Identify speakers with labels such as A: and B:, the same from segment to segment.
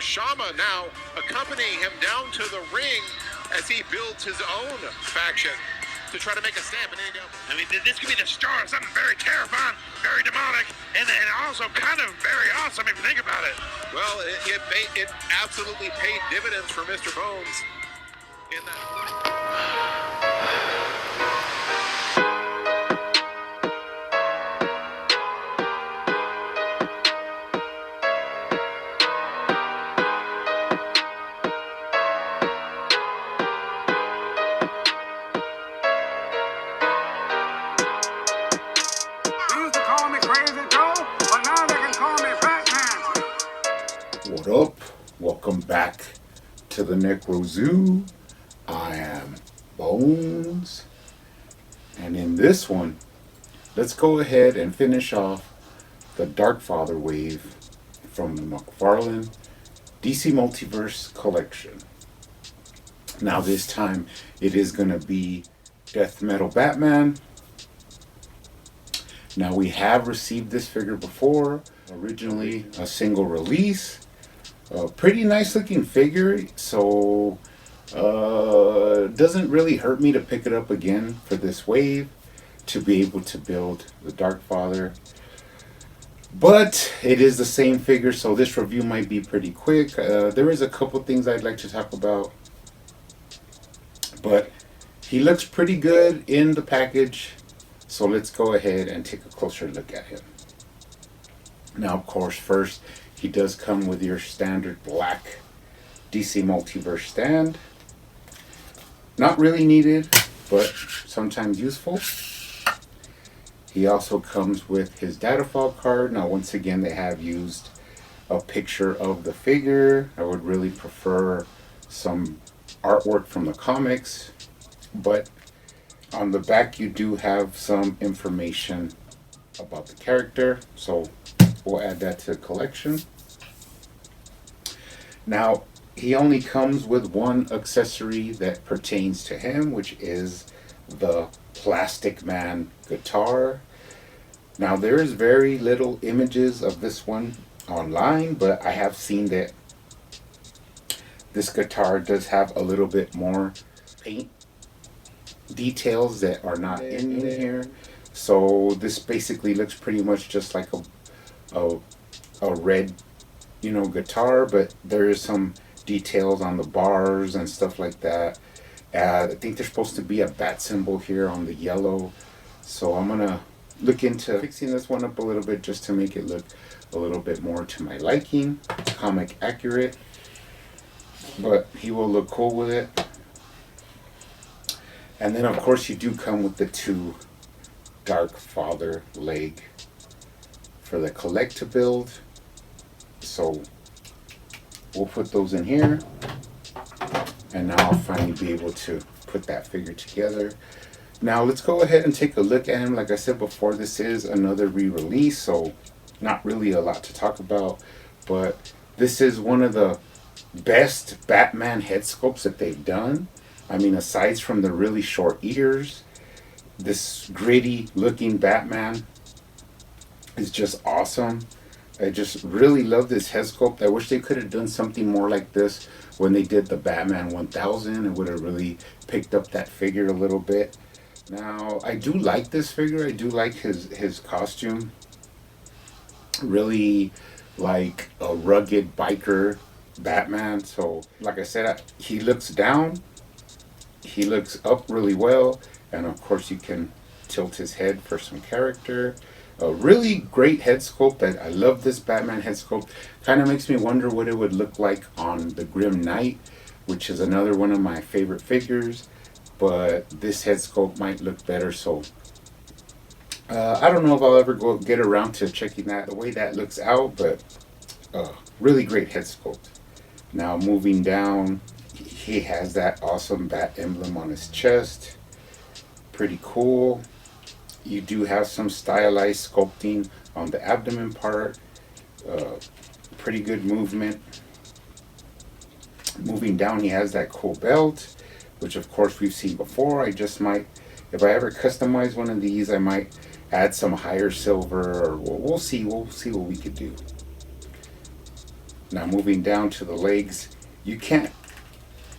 A: Shama now accompanying him down to the ring as he builds his own faction to try to make a stamp in AEW.
B: I mean, this could be the start of something very terrifying, very demonic, and also kind of very awesome if you think about it.
A: Well, it absolutely paid dividends for Mr. Bones in that.
C: What up? Welcome back to the Necro Zoo. I am Bones. And in this one, let's go ahead and finish off the Darkfather wave from the McFarlane DC Multiverse collection. Now this time it is going to be Death Metal Batman. Now we have received this figure before, originally a single release. A pretty nice looking figure, so doesn't really hurt me to pick it up again for this wave to be able to build the Darkfather. But it is the same figure, so this review might be pretty quick. There is a couple things I'd like to talk about, but he looks pretty good in the package, so let's go ahead and take a closer look at him. Now, of course, first, he does come with your standard black DC Multiverse stand. Not really needed, but sometimes useful. He also comes with his data file card. Now, once again, they have used a picture of the figure. I would really prefer some artwork from the comics, but on the back you do have some information about the character, so we'll add that to the collection. Now, he only comes with one accessory that pertains to him, which is the Plastic Man guitar. Now, there is very little images of this one online, but I have seen that this guitar does have a little bit more paint details that are not in here. So this basically looks pretty much just like a red, guitar, but there is some details on the bars and stuff like that. I think there's supposed to be a bat symbol here on the yellow, so I'm gonna look into fixing this one up a little bit just to make it look a little bit more to my liking, comic accurate, but he will look cool with it. And then of course you do come with the two Darkfather leg for the collect to build. So we'll put those in here, and now I'll finally be able to put that figure together. Now let's go ahead and take a look at him. Like I said before, this is another re-release, so not really a lot to talk about, but this is one of the best Batman head sculpts that they've done. I mean, aside from the really short ears, this gritty looking Batman is just awesome. I just really love this head sculpt. I wish they could have done something more like this when they did the Batman 1000. It would have really picked up that figure a little bit. Now, I do like this figure. I do like his costume. Really like a rugged biker Batman. So, like I said, he looks down. He looks up really well. And of course, you can tilt his head for some character. A really great head sculpt. I love this Batman head sculpt. Kind of makes me wonder what it would look like on the Grim Knight, which is another one of my favorite figures. But this head sculpt might look better. So I don't know if I'll ever get around to checking that the way that looks out. But really great head sculpt. Now moving down, he has that awesome bat emblem on his chest. Pretty cool. You do have some stylized sculpting on the abdomen part. Pretty good movement. Moving down, he has that cool belt, which of course we've seen before. I just might, if I ever customize one of these, I might add some higher silver, or we'll see what we could do. Now moving down to the legs, you can't,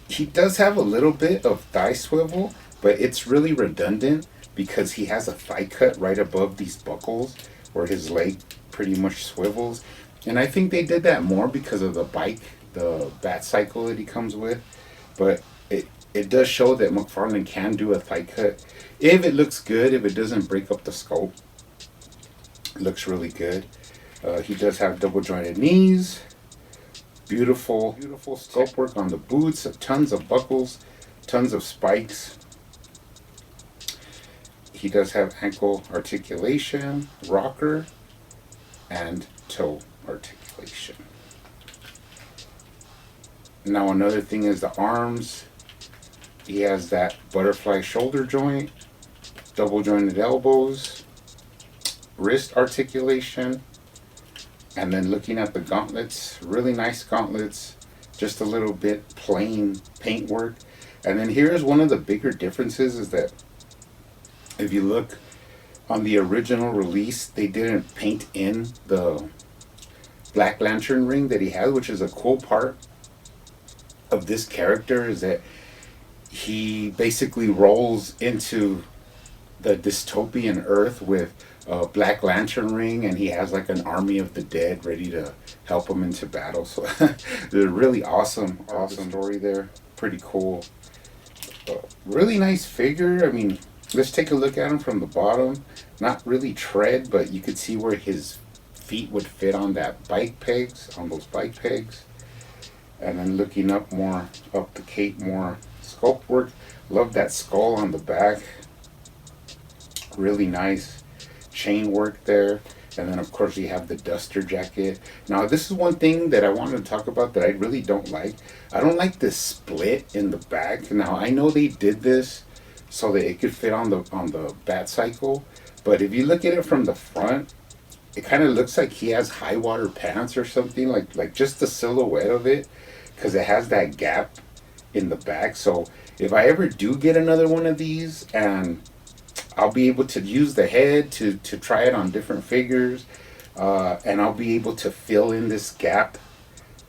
C: he does have a little bit of thigh swivel, but it's really redundant because he has a thigh cut right above these buckles where his leg pretty much swivels. And I think they did that more because of the bike, the bat cycle that he comes with. But it does show that McFarlane can do a thigh cut if it looks good, if it doesn't break up the sculpt. It looks really good. He does have double jointed knees. Beautiful sculpt work on the boots. Tons of buckles, tons of spikes. He does have ankle articulation, rocker, and toe articulation. Now another thing is the arms. He has that butterfly shoulder joint, double jointed elbows, wrist articulation, and then looking at the gauntlets, really nice gauntlets, just a little bit plain paint work. And then here's one of the bigger differences is that if you look on the original release, they didn't paint in the Black Lantern ring that he has, which is a cool part of this character, is that he basically rolls into the dystopian Earth with a Black Lantern ring, and he has like an army of the dead ready to help him into battle. So they're really awesome story there. Pretty cool. Really nice figure. I mean, let's take a look at him from the bottom. Not really tread, but you could see where his feet would fit on that bike pegs, on those bike pegs. And then looking up more, up the cape more, sculpt work. Love that skull on the back. Really nice chain work there. And then of course you have the duster jacket. Now this is one thing that I wanted to talk about that I really don't like. I don't like this split in the back. Now I know they did this so that it could fit on the bat cycle, but if you look at it from the front, it kind of looks like he has high water pants or something, like just the silhouette of it, because it has that gap in the back. So if I ever do get another one of these, and I'll be able to use the head to try it on different figures, and I'll be able to fill in this gap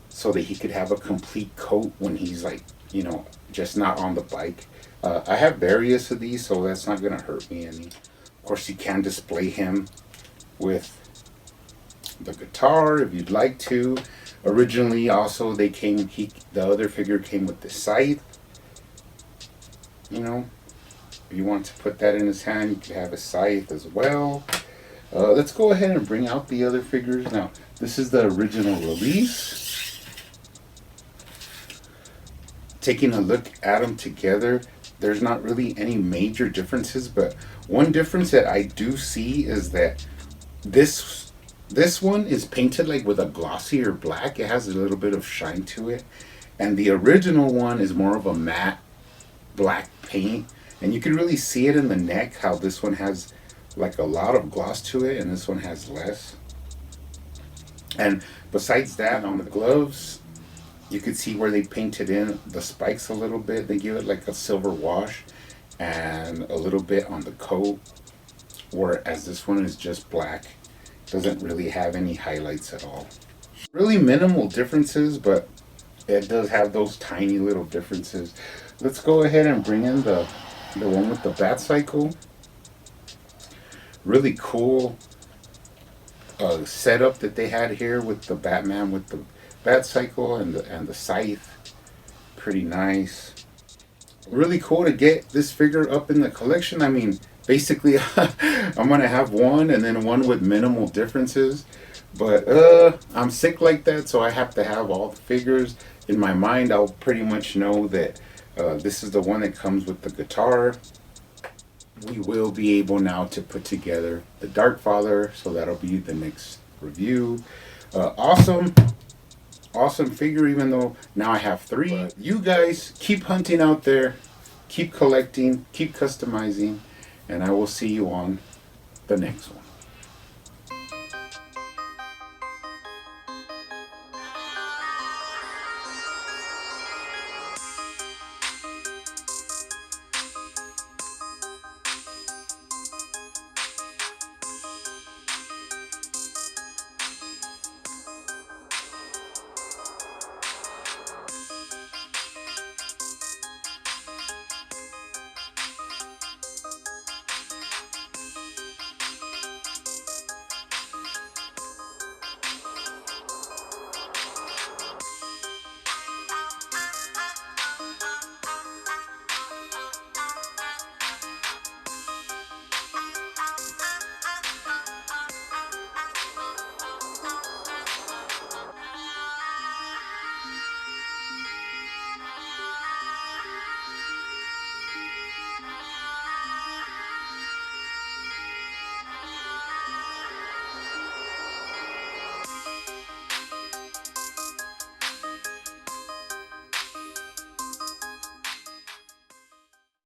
C: so that he could have a complete coat when he's like, you know, just not on the bike. I have various of these, so that's not gonna hurt me any. Of course, you can display him with the guitar if you'd like to. Originally, also the other figure came with the scythe. You know, if you want to put that in his hand, you could have a scythe as well. Let's go ahead and bring out the other figures. Now, this is the original release. Taking a look at them together, there's not really any major differences, but one difference that I do see is that this one is painted like with a glossier black. It has a little bit of shine to it. And the original one is more of a matte black paint. And you can really see it in the neck, how this one has like a lot of gloss to it and this one has less. And besides that, on the gloves, you can see where they painted in the spikes a little bit. They give it like a silver wash, and a little bit on the coat, whereas this one is just black. Doesn't really have any highlights at all. Really minimal differences, but it does have those tiny little differences. Let's go ahead and bring in the one with the bat cycle. Really cool setup that they had here with the Batman with the bat cycle and the scythe. Pretty nice. Really cool to get this figure up in the collection. I mean, basically I'm gonna have one and then one with minimal differences, but I'm sick like that, so I have to have all the figures. In my mind, I'll pretty much know that this is the one that comes with the guitar. We will be able now to put together the Dark Father, so that'll be the next review. Awesome figure, even though now I have 3. But you guys keep hunting out there, keep collecting, keep customizing, and I will see you on the next one.